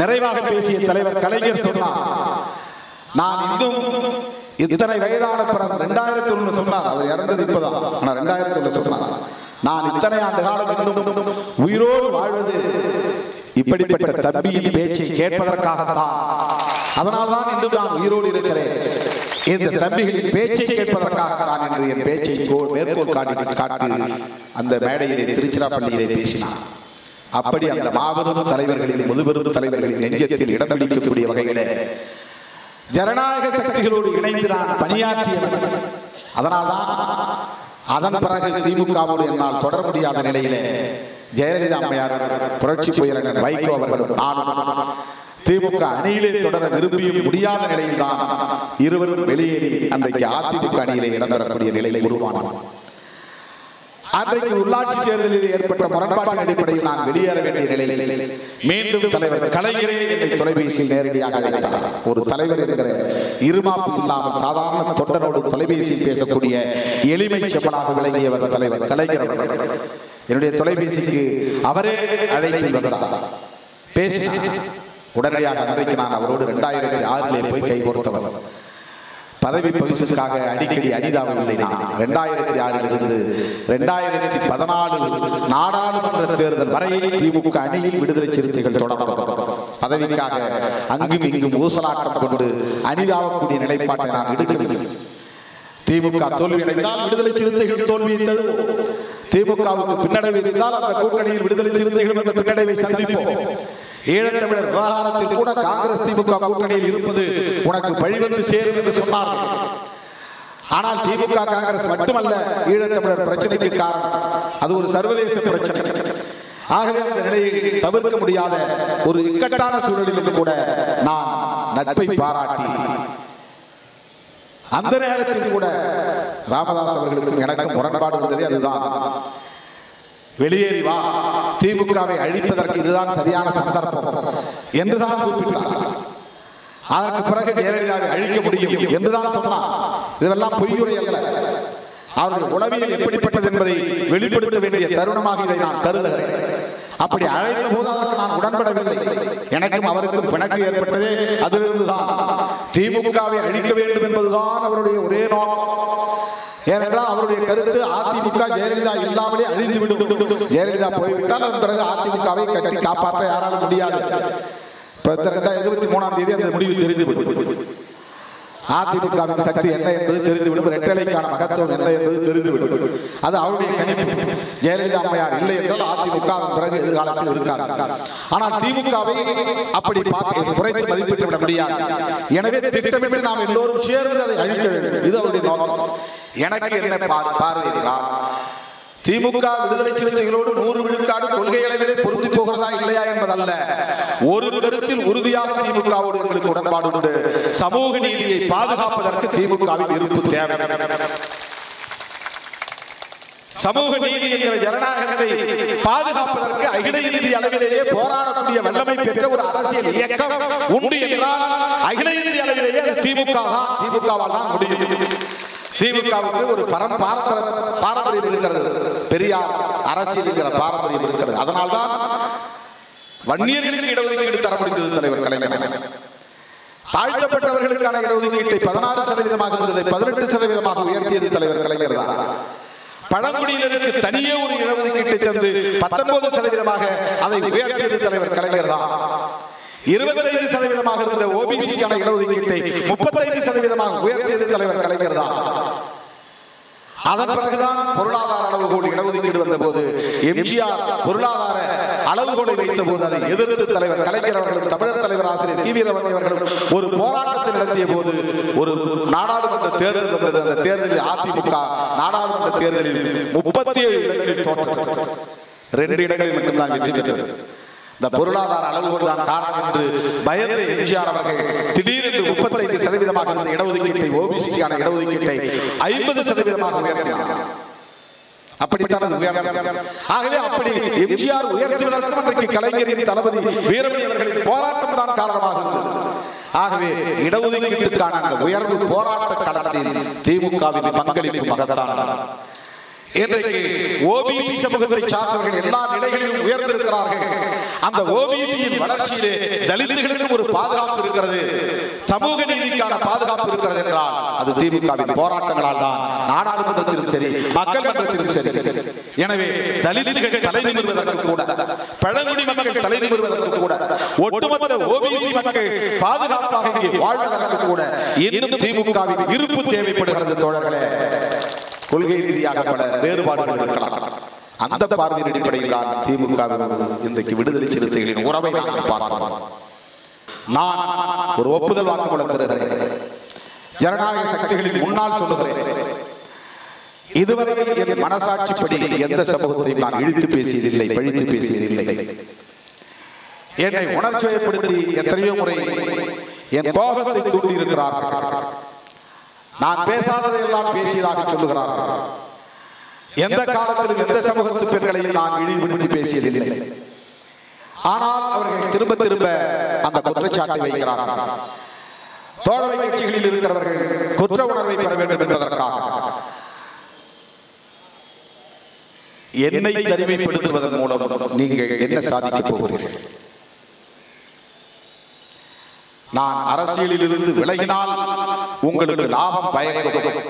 நிறைவாக பேசிய தலைவர் கலைஞர் சொன்னார், நான் இன்னும் இத்தனை வயதான பிறகு 2001 சொன்னார், அவர் இறந்தது இப்பதான், ஆனால் 2001 சொன்னார், நான் இத்தனை ஆண்டு காலம் இன்னும் உயிரோடு வாழ்வது இப்படிப்பட்ட தம்பியின் பேச்சை கேட்பதற்காகத்தான். அதனால்தான் இன்று நான் உயிரோடு இருக்கிறேன். இந்த தம்பிகளின் பேச்சை கேட்பதற்காகத்தான் என்று என் பேச்சை மேற்கோள் காட்டி அந்த மேடையிலே திருச்சிராப்பள்ளியிலே பேசினார். அப்படி அந்த மாபெரும் தலைவர்களின் முதுபெரும் தலைவர்களின் நெஞ்சத்தில் இடம் பிடிக்கக்கூடிய வகையிலே ஜனநாயக சக்திகளோடு இணைந்து நான் பணியாற்றியவன். அதனால்தான் அதன் பிறகு திமுகவோடு என்னால் தொடர முடியாத நிலையிலே ஜெயலலிதா அம்மையார், புரட்சி புயலன் வைகோ அவர்களும் நானும் திமுக அணியிலே தொடர விரும்பியும் முடியாத நிலையில் தான் இருவரும் வெளியேறி அன்றைக்கு அதிமுக அணியிலே இடம்பெறக்கூடிய நிலை உருவானது. அன்றைக்கு உள்ளாட்சி தேர்தலில் ஏற்பட்ட முரண்பாட்டின் அடிப்படையில் நான் வெளியேற வேண்டிய நிலையில் மீண்டும் தலைவர் கலைஞரே என்னை தொலைபேசியில் நேரடியாக அழைத்தார். ஒரு தலைவர் என்கிற இருமாப்பு இல்லாமல் சாதாரண தொண்டரோடு தொலைபேசியில் பேசக்கூடிய எளிமை செப்பனாக விளங்கியவர் தலைவர் கலைஞர் அவர்கள். என்னுடைய தொலைபேசிக்கு அவரே அழைப்பில் வந்தார், பேசினார். உடனடியாக அன்றைக்கு நான் அவரோடு 2006 போய் கைகோர்த்தவர். பதவி பரிசுக்காக அடிக்கடி அணிதாவில்லை. நான் 2006 2014 நாடாளுமன்ற தேர்தல் வரை திமுக அணியில் விடுதலை சிறுத்தைகள் தொடர்ந்தோம். பதவிக்காக அங்கும் இங்கும் ஊசலாட்டம் கொண்டு அணிதாவக்கூடிய நிலைப்பாட்டை நான் எடுக்கவில்லை. திமுக தோல்வி அடைந்தால் விடுதலை சிறுத்தைகள் தோல்வியை தழுவோம். திமுகவுக்கு பின்னடைவு இருந்தால் அந்த கூட்டணியில் விடுதலை சிறுத்தைகள் அந்த பின்னடைவை சந்திப்போம். ஈழத்தமிழர் விவகாரத்தில் கூட காங்கிரஸ் திமுக கூட்டணியில் இருப்பது உனக்கு வழிவந்து சேரும் என்று சொன்னார்கள். ஆனால் திமுக காங்கிரஸ் மட்டுமல்ல ஈழத்தமிழர் பிரச்சனைக்கு காரணம், அது ஒரு சர்வதேச பிரச்சனை. ஆகவே அந்த நிலையை தவிர்க்க முடியாத ஒரு இக்கட்டான சூழலிலும் கூட நான் நட்பை பாராட்டி அந்த நேரத்தில் கூட ராமதாஸ் அவர்களுக்கும் எனக்கும் முரண்பாடு வந்தது. அதுதான் வெளியேறி வா, திமுகவை அழிப்பதற்கு இதுதான் சரியான சந்தர்ப்பம் என்றுதான் குறிப்பிட்டார். அதற்கு பிறகு ஜெயலலிதாவை அழிக்க முடியும் என்றுதான் சொன்னார். இதெல்லாம் பொய்யுரை அல்ல. அவருடைய உளவியல் எப்படிப்பட்டது என்பதை வெளிப்படுத்த வேண்டிய தருணமாக இதை நான் கருதுகிறேன். அப்படி அழைத்த போது அதற்கு நான் உடன்படவில்லை. எனக்கும் அவருக்கும் பிணக்கு ஏற்பட்டதே அதிலிருந்துதான். திமுகவை அழிக்க வேண்டும் என்பதுதான் அவருடைய ஒரே நோக்கம். ஏனென்றால் அவருடைய கருத்து அதிமுக ஜெயலலிதா இல்லாமலே அழிந்துவிடும். ஜெயலலிதா போய்விட்டால் அதன் பிறகு அதிமுகவை கட்டி காப்பாற்ற யாராலும் முடியாது. 2023 அந்த முடிவு தெரிந்துவிடும். அதிமுகவின் சக்தி என்ன என்பது தெரிந்துவிடும். இரட்டைலைக்கான மகத்துவம் என்ன என்பது தெரிந்துவிடும். அது அவருடைய கணிப்பு. ஜெயலலிதா அம்மையார் இல்லை என்றால் அதிமுக அதன் பிறகு எதிர்காலத்தில் இருக்காது. ஆனால் திமுகவை அப்படி குறைத்து மதிப்பிட்டு விட முடியாது. எனவே திட்டமிட்டு நாம் எல்லோரும் சேர்ந்து அதை அழிக்க வேண்டும். இது அவருடைய நோக்கம். எனக்கு என்ன பார்வையா, திமுக விடுதலை சிறுத்தைகளோடு 100 விழுக்காடு கொள்கை அளவிலே பொருந்தி போகிறதா இல்லையா என்பதல்ல. ஒரு கருத்தில் உறுதியாக திமுகவோடு எங்களுக்கு உடன்பாடு உண்டு. சமூக நீதியை பாதுகாப்பதற்கு திமுகவின் இருப்பு தேவை. சமூக நீதி என்கிற ஜனநாயகத்தை பாதுகாப்பதற்கு அகில இந்திய அளவிலேயே போராடக்கூடிய வல்லமை பெற்ற ஒரு அரசியல் இயக்கம் உண்டு என்றால் அகில இந்திய அளவிலேயே அது திமுகவால் தான் முடியும். திமுகவுக்கு ஒரு பாரம்பரியம் இருக்கிறது. பெரியார் அரசியல் என்கிற பாரம்பரியம் இருக்கிறது. அதனால்தான் வன்னியர்களுக்கு இடஒதுக்கீடு தர முடிந்தது தலைவர் கலைஞர். தாழ்த்தப்பட்டவர்களுக்கான இடஒதுக்கீட்டை 16% இருந்ததை 18% உயர்த்தியது தலைவர் கலைஞர் தான். பழங்குடியினருக்கு தனியே ஒரு இடஒதுக்கீட்டை தந்து 19% அதை உயர்த்தியது தலைவர் கலைஞர் தான். 25% இருந்த ஓபிசிக்கான இடஒதுக்கீட்டை 35% உயர்த்தியது தலைவர் கலைஞர் தான். அதன் பிறகுதான் பொருளாதார அளவுகோல் இடஒதுக்கீடு வந்த போது எம்ஜிஆர் பொருளாதார அளவுகோலை வைத்த போது அதை எதிர்த்து தலைவர் கலைஞர் அவர்களும் தமிழர் தலைவர் ஆசிரியர் டி. வி. ரமணி அவர்களும் ஒரு போராட்டத்தை நடத்திய போது ஒரு நாடாளுமன்ற தேர்தல் வந்தது. அந்த தேர்தலில் அதிமுக நாடாளுமன்ற தேர்தலில் 37 இடங்களில் தோற்றது. 2 இடங்களில் மட்டும்தான் வெற்றி பெற்றது. இந்த பொருளாதார அளவுகோல் தான் காரணம் என்று பயந்த எம்ஜிஆர் அவர்கள் திடீரென்று 35% இருந்த இடஒதுக்கீட்டை ஓபிசிக்கான இடஒதுக்கீட்டை 50% உயர்த்தினார். அப்படித்தான் அது உயர்ந்தது. ஆகவே அப்படி எம்ஜிஆர் உயர்த்துவதற்கும் அன்றைக்கு கலைஞரின் தளபதி வீரமணி அவர்களின் போராட்டம் தான் காரணமாக இருந்தது. ஆகவே இடஒதுக்கீட்டுக்கான அந்த உயர்வு போராட்ட களத்தில் திமுகவின் பங்களிப்பு மகத்தானது. இன்றைக்கு ஓபிசி சமூகத்தை சார்ந்தவர்கள் எல்லா நிலைகளிலும் உயர்ந்திருக்கிறார்கள். அந்த ஓபிசியின் வளர்ச்சியிலே தலித்துகளுக்கும் ஒரு பாதுகாப்பு இருக்கிறது, சமூக நீதிக்கான பாதுகாப்பு இருக்கிறது என்றால் அது திமுகவின் போராட்டங்களால் தான். நாடாளுமன்றத்திலும் சரி, மக்கள் மன்றத்திலும் சரி. எனவே தலித்துகள் தலை நிமிர்வதற்கு கூட, பழங்குடி மக்கள் தலை நிமிர்வதற்கு கூட, ஒட்டுமொத்த ஓபிசி மக்கள் பாதுகாப்பாக இங்கே வாழ்வதற்கு கூட இன்னும் திமுகவின் இருப்பு தேவைப்படுகிறது தோழர்களே. கொள்கை ரீதியாக பல வேறுபாடுகள் இருக்கலாம். அந்த பார்வையின் அடிப்படையில் தான் திமுக இன்றைக்கு விடுதலை சிறுத்தைகளின் உறவை பார்க்கிறோம். நான் ஒரு ஒப்புதல் வாக்குமூலம் தருகிறேன். ஜனநாயக சக்திகளின் முன்னால் சொல்லுகிறேன், இதுவரையில் என் மனசாட்சிப்படி எந்த சமூகத்தையும் நான் இழித்து பேசியதில்லை, பழித்து பேசியதில்லை. என்னை உணர்ச்சியப்படுத்தி எத்தனையோ முறை என் கோபத்தை தூண்டி இருக்கிறார்கள். நான் பேசாததை எல்லாம் பேசியதாக சொல்லுகிறார்கள். எந்த காலத்திலும் எந்த சமூகத்து பெண்களையும் நான் இழிவுபடுத்தி பேசியதில்லை. ஆனால் அவர்கள் திரும்ப திரும்ப அந்த குற்றச்சாட்டை வைக்கிறார்கள். தோழமை கட்சிகளில் இருக்கிறவர்கள் குற்ற உணர்வை பெற வேண்டும் என்பதற்காக என்னை தனிமைப்படுத்துவதன் மூலம் நீங்கள் என்ன சாதிக்கப் போகிறீர்கள்? நான் அரசியலில் இருந்து விலகினால் உங்களுக்கு லாபம் பயக்கும்.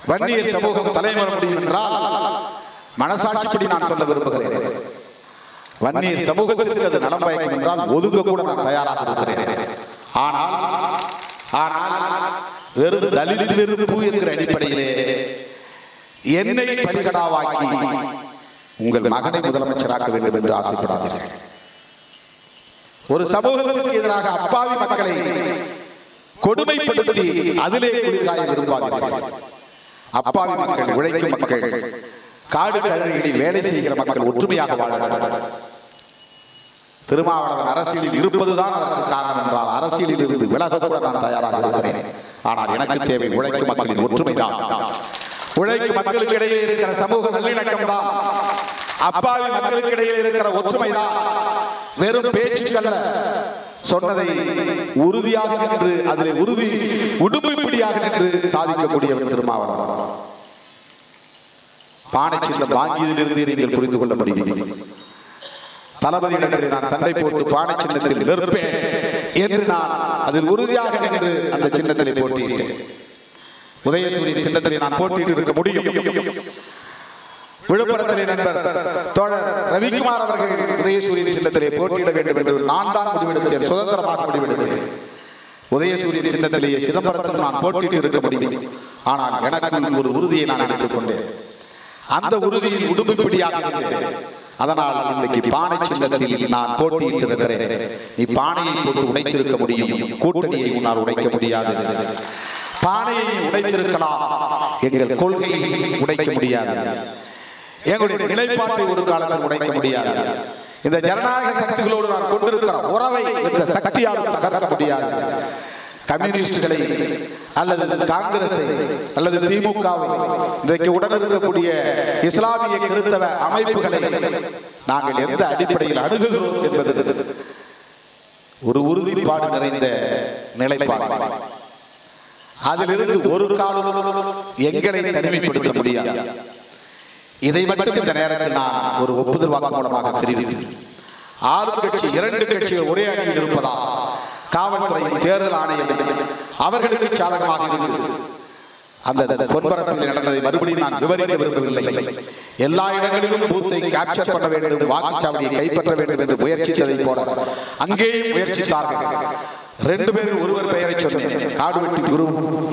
வன்னிய சமூகம் தலைவர முடியும் என்றால் மனசாட்சிப்படி நான் சொல்ல விரும்புகிறேன். வன்னிய சமூகத்திற்கு அது நலம் பயக்கும் என்றால் ஒதுங்க கூட நான் தயாராக இருக்கிறேன். ஆனால் வெறும் தலித் வெறுப்பு என்கிற அடிப்படையிலே என்னை பலிகடாவாக்கி உங்கள் மகனை முதலமைச்சராக்க வேண்டும் என்று ஆசைப்படாதீர்கள். ஒரு சமூகத்திற்கு எதிராக அப்பாவி மக்களை கொடுமைப்படுத்தி அதிலே குளிர்காய விரும்பாதீர்கள். அப்பாவி மக்கள், உழைக்கும் மக்கள், காடு கழகங்களில் வேலை செய்கிற மக்கள் ஒற்றுமையாக வாழ வேண்டும். திருமாவளவன் அரசியலில் இருப்பதுதான் அதற்கு காரணம் என்றால் அரசியலில் இருந்து விலக கூட நான் தயாராக இருக்கிறேன். ஆனால் எனக்கு தேவை உழைக்கும் மக்களின் ஒற்றுமைதான். உழைக்கும் மக்களுக்கு இடையே இருக்கிற சமூக நல்லிணக்கம் தான். அப்பாவி மக்களுக்கு இடையே இருக்கிற ஒற்றுமைதான். வெறும் பேச்சுக்கள் சொன்னதை உறுதியாக நின்று அதில் உறுதி உடுமைப்படியாக நின்று சாதிக்கக்கூடியவர் திருமாவளவன். பானை சின்னம் வாங்கியதிலிருந்து நீங்கள் புரிந்து கொள்ள முடியும். தளபதியிடத்தில் நான் சண்டை போட்டு பானை சின்னத்தில் நிற்பேன் என்று நான் அதில் உறுதியாக நின்று அந்த சின்னத்திலே போட்டியிட்டேன். உதயசூரியன் சின்னத்திலே நான் போட்டியிட்டு இருக்க முடியும். விழுப்புரத்திலே நண்பர் தோழர் ரவிக்குமார் அவர்கள் உதயசூரியன் சின்னத்திலே போட்டியிட வேண்டும் என்று நான் தான் முடிவெடுத்தேன். சுதந்திரமாக முடிவெடுத்தேன். உதயசூரியன் சின்னத்திலேயே சிதம்பரத்தில் நான் போட்டியிட்டு இருக்க முடியும். ஆனால் எனக்கு ஒரு உறுதியை நான் எடுத்துக் கொண்டேன். அந்த உறுதியில் உடுமைப்படியாக இருந்தேன். அதனால் இன்னைக்கு பானை சின்னத்தில் நான் போட்டியிட்டு இருக்கிறேன். நீ பானையை போட்டு உடைத்திருக்க முடியும், கூட்டணியை உன்னால் உடைக்க முடியாது. பானையை உடைத்திருக்கலாம், எங்கள் கொள்கையை உடைக்க முடியாது. எங்களுடைய நிலைப்பாட்டை ஒரு காலத்தில் உடைக்க முடியாது. இந்த ஜனநாயக சக்திகளோடு நான் கொண்டிருக்கிற உறவை இந்த சக்தியால் தகர்க்க முடியாது. கம்யூனிஸ்டுகளை அல்லது காங்கிரஸை அல்லது திமுகவை இன்றைக்கு உடன் இருக்கக்கூடிய இஸ்லாமிய கிறிஸ்தவ அமைப்புகளை நாங்கள் எந்த அடிப்படையில் அணுகுகிறோம் என்பது ஒரு உறுதிப்பாடு நிறைந்த நிலைப்பாடு. அதிலிருந்து ஒரு காலம் எங்களை தனிமைப்படுத்த முடியாது. இதை மட்டும் இந்த நேரத்தில் நான் ஒரு ஒப்புதல் வாக்கு மூலமாக தெரிவித்தேன். ஆளும் கட்சி 2 கட்சிகள் ஒரே அணியில் இருப்பதா காவல்துறையின் தேர்தல் ஆணையம் அவர்களுக்கு சாதகமாக இருந்தது. அந்த பொன்பரப்பில் நடந்ததை மறுபடியும் நான் விவரிக்க விரும்பவில்லை. எல்லா இடங்களிலும் பூத்தை கேப்சர் பண்ண வேண்டும், வாக்குச்சாவடியை கைப்பற்ற வேண்டும் என்று முயற்சித்ததை போல அங்கேயும் முயற்சித்தார்கள். 2 பேர் ஒருவர் பெயரை சொன்னேன். காடுவெட்டி குரு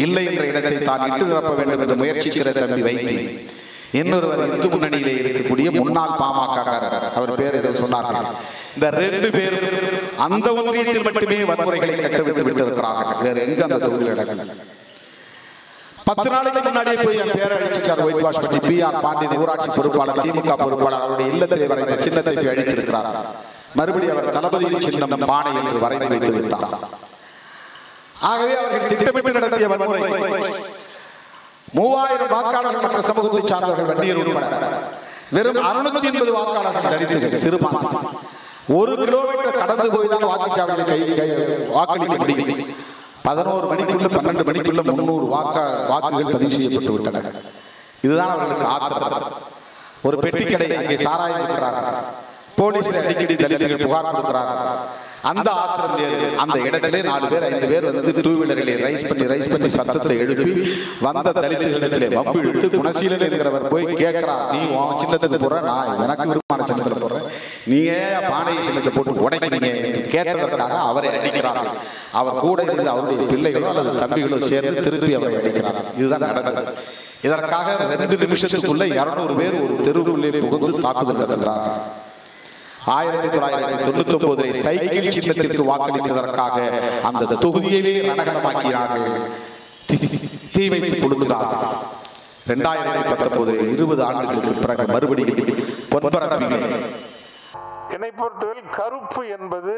இல்லை என்ற இடத்தை தான் இட்டு நிரப்ப வேண்டும் என்று முயற்சிக்கிற தம்பி வைத்தி, இன்னொருவர் இந்து முன்னணியிலே இருக்கக்கூடிய முன்னாள் பாமகக்காரர், அவர் பேர் ஏதோ சொன்னார்கள். இந்த 2 பேரும் அந்த ஒன்றியத்தில் மட்டுமே வன்முறைகளை கட்டவிழ்த்து விட்டிருக்கிறார்கள். வேற எங்க அந்த தொகுதியில் நடக்கல. 10 நாளைக்கு முன்னாடியே போய் என் பேரை அழிச்சிட்டார். ஒயிட் வாஷ் பண்ணி PR பாண்டியன் ஊராட்சி பொறுப்பாளர், திமுக பொறுப்பாளர், அவருடைய இல்லத்திலே வரைந்த சின்னத்தை அழித்திருக்கிறார். மறுபடியும் அவர் தளபதியின் சின்னம் பானை என்று வரைந்து வைத்து விட்டார். ஆகவே அவர்கள் திட்டமிட்டு நடத்திய வன்முறை 3000 வாக்காளர்கள் மற்ற சமூகத்தை சார்ந்தவர்கள் வன்னியர் உட்பட வெறும் 680 வாக்காளர்கள் தலித்துகள் சிறுபான்மை 1 கிலோமீட்டர் கடந்து போய் தான் வாக்குச்சாவடியில் வாக்களிக்க முடியும். 11 மணிக்குள்ள 12 மணிக்குள்ள 300 வாக்குகள் பதிவு செய்யப்பட்டு விட்டன. இதுதான் அவர்களுக்கு ஆத்திரம். ஒரு பெட்டி கடை அங்கே சாராயம் இருக்கிறார்கள். போலீஸ் அடிக்கடி தலித்துகள் புகார் கொடுக்கிறார்கள். அந்த ஆத்திரம் அந்த இடத்திலே 4 பேர் 5 பேர் வந்து 2 வீலரிலே ரைஸ் பண்ணி சத்தத்தை எழுப்பி வந்த தலித்துகளிடத்திலே வம்பு இழுத்து குணசீலன் என்கிறவர் போய் கேட்கிறார், நீ உன் சின்னத்துக்கு போற, நான் எனக்கு விருப்பமான சின்னத்தில் போடுறேன், நீங்க பானை சின்னத்தை போட்டு உடைக்கிறீங்க என்று கேட்டதற்காக அவரை அடிக்கிறார்கள். அவர் கூட இருந்து அவருடைய பிள்ளைகளோ அல்லது தம்பிகளோ சேர்ந்து திருப்பி அவரை அடிக்கிறார்கள். இதுதான் நடந்தது. இதற்காக 2 நிமிஷத்துக்குள்ள 200 பேர் ஒரு தெருவுள்ளே புகுந்து தாக்குதல் நடத்துகிறார்கள். 1999 சைக்கிள் சின்னத்திற்கு வாக்களித்ததற்காக அந்த தொகுதியவே ரணகலமாக்கினார்கள், தீ வைத்து கொடுக்கிறார்கள். 2019 20 ஆண்டுகளுக்கு பிறகு மறுபடியும் பொன்பரப்பிலே
என்னை பொறுத்தவரை கருப்பு என்பது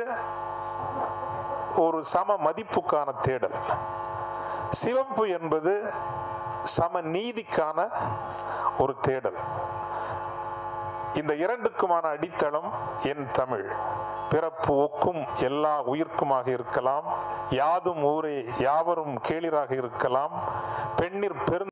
ஒரு சம மதிப்புக்கான தேடல், சிவப்பு என்பது சம நீதிக்கான ஒரு தேடல். இந்த இரண்டுக்குமான அடித்தளம் என் தமிழ். பிறப்பு ஒக்கும் எல்லா உயிர்க்குமாக இருக்கலாம், யாதும் ஊரே யாவரும் கேளிராக இருக்கலாம், பெண்ணிற் பெரு